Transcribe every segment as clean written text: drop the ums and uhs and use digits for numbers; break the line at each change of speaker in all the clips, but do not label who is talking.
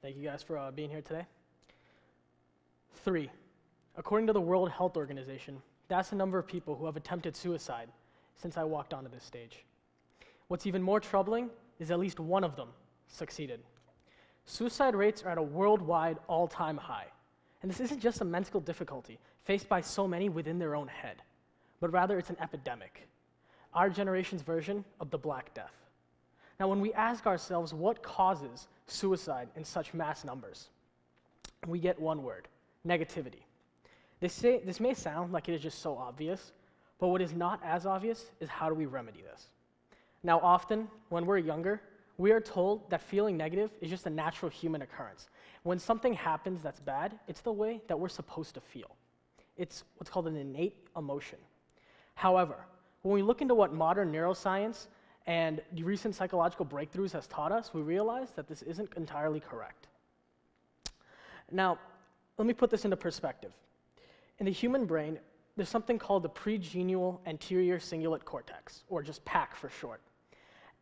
Thank you guys for being here today. 3, according to the World Health Organization, that's the number of people who have attempted suicide since I walked onto this stage. What's even more troubling is at least one of them succeeded. Suicide rates are at a worldwide all-time high. And this isn't just a mental difficulty faced by so many within their own head, but rather it's an epidemic, our generation's version of the Black Death. Now, when we ask ourselves what causes suicide in such mass numbers, we get one word: negativity. This may sound like it is just so obvious, but what is not as obvious is how do we remedy this. Now, often, when we're younger, we are told that feeling negative is just a natural human occurrence. When something happens that's bad, it's the way that we're supposed to feel. It's what's called an innate emotion. However, when we look into what modern neuroscience and the recent psychological breakthroughs has taught us, we realize that this isn't entirely correct. Now, let me put this into perspective. In the human brain, there's something called the pregenual anterior cingulate cortex, or just PAC for short.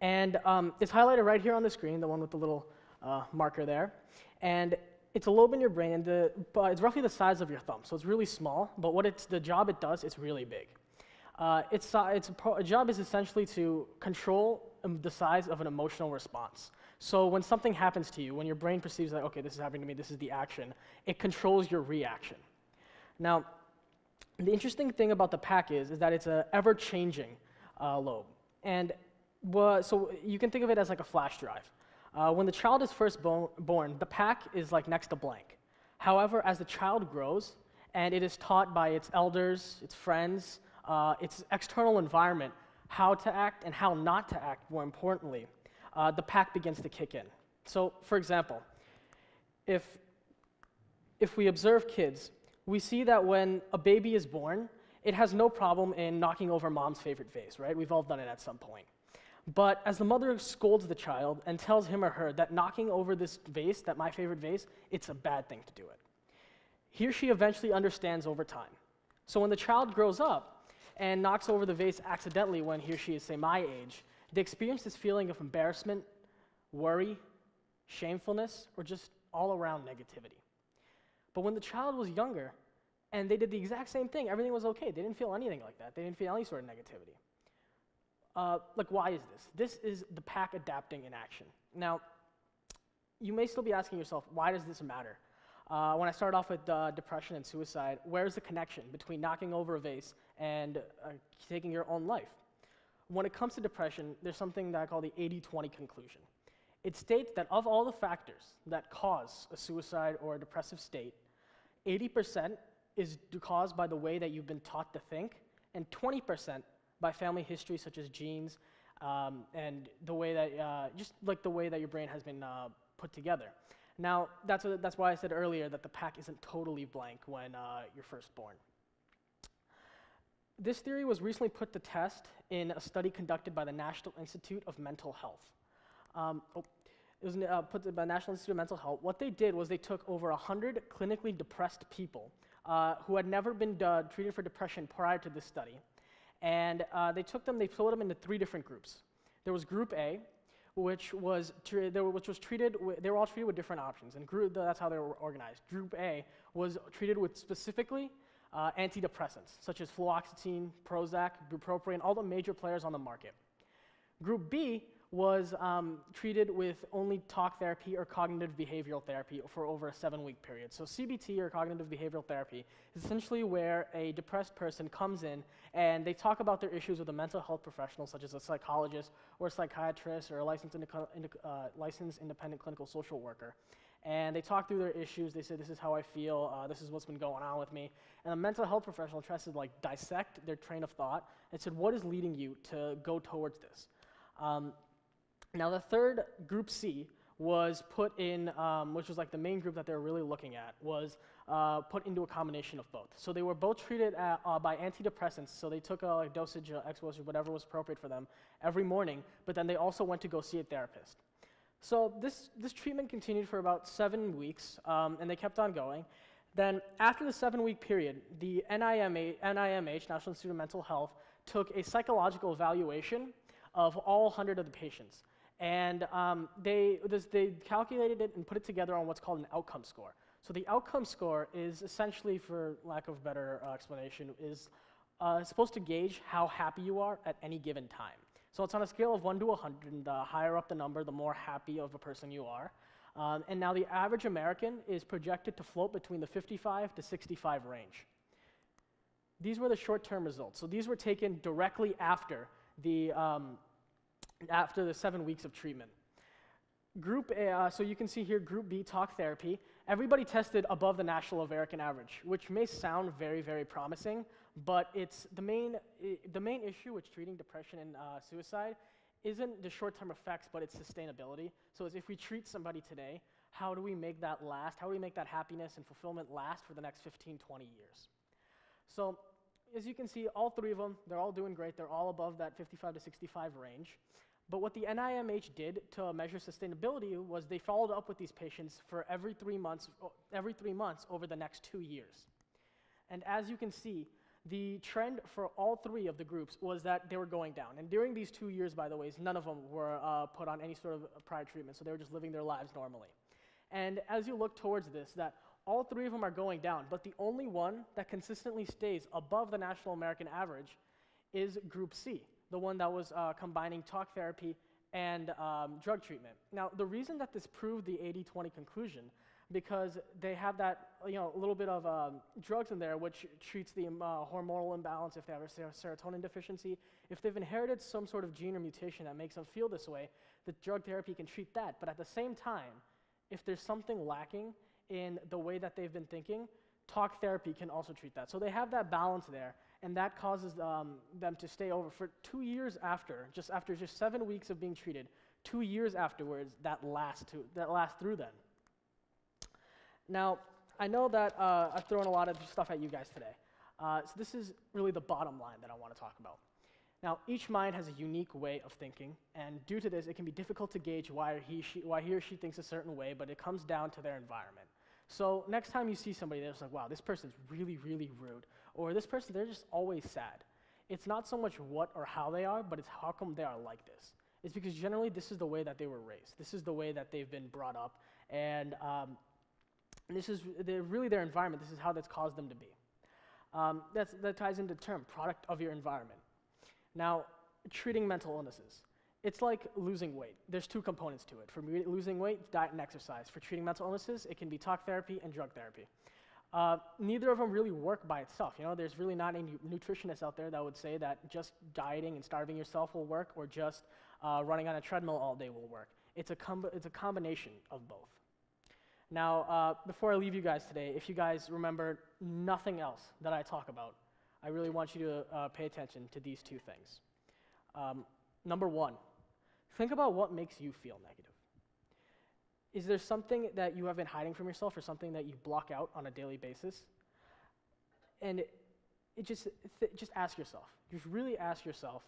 And it's highlighted right here on the screen, the one with the little marker there. And it's a lobe in your brain, and it's roughly the size of your thumb, so it's really small, but the job it does is really big. Its job is essentially to control the size of an emotional response. So when something happens to you, when your brain perceives that, okay, this is happening to me, this is the action, it controls your reaction. Now, the interesting thing about the PAC is that it's an ever-changing lobe. And so you can think of it as like a flash drive. When the child is first born, the PAC is like next to blank. However, as the child grows, and it is taught by its elders, its friends, its external environment, how to act and how not to act, more importantly, the PAC begins to kick in. So, for example, if we observe kids, we see that when a baby is born, it has no problem in knocking over mom's favorite vase, right? We've all done it at some point. But as the mother scolds the child and tells him or her that knocking over this vase, that my favorite vase, it's a bad thing to do it, he or she eventually understands over time. So when the child grows up and knocks over the vase accidentally when he or she is, say, my age, they experience this feeling of embarrassment, worry, shamefulness, or just all-around negativity. But when the child was younger and they did the exact same thing, everything was okay. They didn't feel anything like that. They didn't feel any sort of negativity. Why is this? This is the PAC adapting in action. Now, you may still be asking yourself, why does this matter? When I started off with depression and suicide, where's the connection between knocking over a vase and taking your own life? When it comes to depression, there's something that I call the 80-20 conclusion. It states that of all the factors that cause a suicide or a depressive state, 80% is caused by the way that you've been taught to think, and 20% by family history such as genes and the way that, just like the way that your brain has been put together. Now, that's why I said earlier that the PAC isn't totally blank when you're first born. This theory was recently put to test in a study conducted by the National Institute of Mental Health. It was put by the National Institute of Mental Health. What they did was they took over 100 clinically depressed people who had never been treated for depression prior to this study. And they split them into 3 different groups. There was Group A, which was treated. They were all treated with different options, and that's how they were organized. Group A was treated with specifically antidepressants, such as fluoxetine, Prozac, bupropion, all the major players on the market. Group B was treated with only talk therapy or cognitive behavioral therapy for over a 7-week period. So CBT, or cognitive behavioral therapy, is essentially where a depressed person comes in and they talk about their issues with a mental health professional, such as a psychologist or a psychiatrist or a licensed independent clinical social worker. And they talk through their issues. They say, this is how I feel, this is what's been going on with me. And a mental health professional tries to dissect their train of thought and said, what is leading you to go towards this? Now, the third, Group C, was put in, which was like the main group that they were really looking at, was put into a combination of both. So they were both treated by antidepressants, so they took a dosage, exposure, whatever was appropriate for them every morning, but then they also went to go see a therapist. So this treatment continued for about 7 weeks, and they kept on going. Then after the 7-week period, the NIMH, National Institute of Mental Health, took a psychological evaluation of all 100 of the patients. And they calculated it and put it together on what's called an outcome score. So the outcome score is essentially, for lack of better explanation, is supposed to gauge how happy you are at any given time. So it's on a scale of 1 to 100, and the higher up the number, the more happy of a person you are. And now the average American is projected to float between the 55 to 65 range. These were the short-term results. So these were taken directly after the 7 weeks of treatment. Group A, so you can see here, Group B, talk therapy. Everybody tested above the national American average, which may sound very, very promising, but it's the main issue with treating depression and suicide isn't the short-term effects, but its sustainability. So as if we treat somebody today, how do we make that last? How do we make that happiness and fulfillment last for the next 15, 20 years? So as you can see, all three of them, they're all doing great. They're all above that 55 to 65 range. But what the NIMH did to measure sustainability was they followed up with these patients for every 3 months over the next 2 years. And as you can see, the trend for all three of the groups was that they were going down. And during these 2 years, by the way, none of them were put on any sort of prior treatment, so they were just living their lives normally. And as you look towards this, that all three of them are going down, but the only one that consistently stays above the national American average is Group C, the one that was combining talk therapy and drug treatment. Now, the reason that this proved the 80-20 conclusion, because they have that little bit of drugs in there, which treats the hormonal imbalance if they have a serotonin deficiency. If they've inherited some sort of gene or mutation that makes them feel this way, the drug therapy can treat that. But at the same time, if there's something lacking in the way that they've been thinking, talk therapy can also treat that. So they have that balance there, and that causes them to stay over for 2 years after just 7 weeks of being treated. 2 years afterwards, that lasts through then. Now, I know that I've thrown a lot of stuff at you guys today. So this is really the bottom line that I want to talk about. Now, each mind has a unique way of thinking, and due to this, it can be difficult to gauge why he or she thinks a certain way, but it comes down to their environment. So next time you see somebody that's like, wow, this person's really, really rude, or this person, they're just always sad. It's not so much what or how they are, but it's how come they are like this. It's because generally this is the way that they were raised. This is the way that they've been brought up, and this is really their environment. This is how that's caused them to be. That ties into the term, product of your environment. Now, treating mental illnesses. It's like losing weight. There's 2 components to it. For losing weight, diet and exercise. For treating mental illnesses, it can be talk therapy and drug therapy. Neither of them really work by itself. There's really not any nutritionists out there that would say that just dieting and starving yourself will work, or just running on a treadmill all day will work. It's a combination of both. Now, before I leave you guys today, if you guys remember nothing else that I talk about, I really want you to pay attention to these 2 things. Number 1, think about what makes you feel negative. Is there something that you have been hiding from yourself, or something that you block out on a daily basis? And just ask yourself. Just really ask yourself,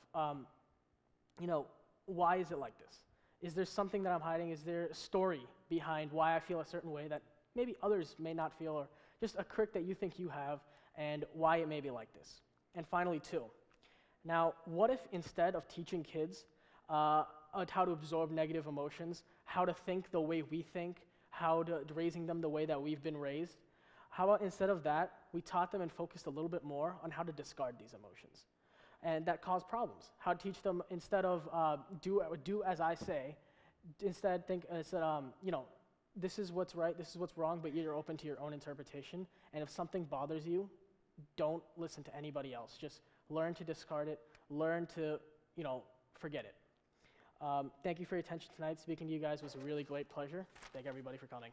why is it like this? Is there something that I'm hiding? Is there a story behind why I feel a certain way that maybe others may not feel, or just a quirk that you think you have, and why it may be like this? And finally, 2, now, what if instead of teaching kids how to absorb negative emotions, how to think the way we think, raising them the way that we've been raised, how about instead of that, we taught them and focused a little bit more on how to discard these emotions? And that caused problems. How to teach them, instead of do as I say, instead this is what's right, this is what's wrong, but you're open to your own interpretation. And if something bothers you, don't listen to anybody else. Just learn to discard it, learn to, forget it. Thank you for your attention tonight. Speaking to you guys was a really great pleasure. Thank everybody for coming.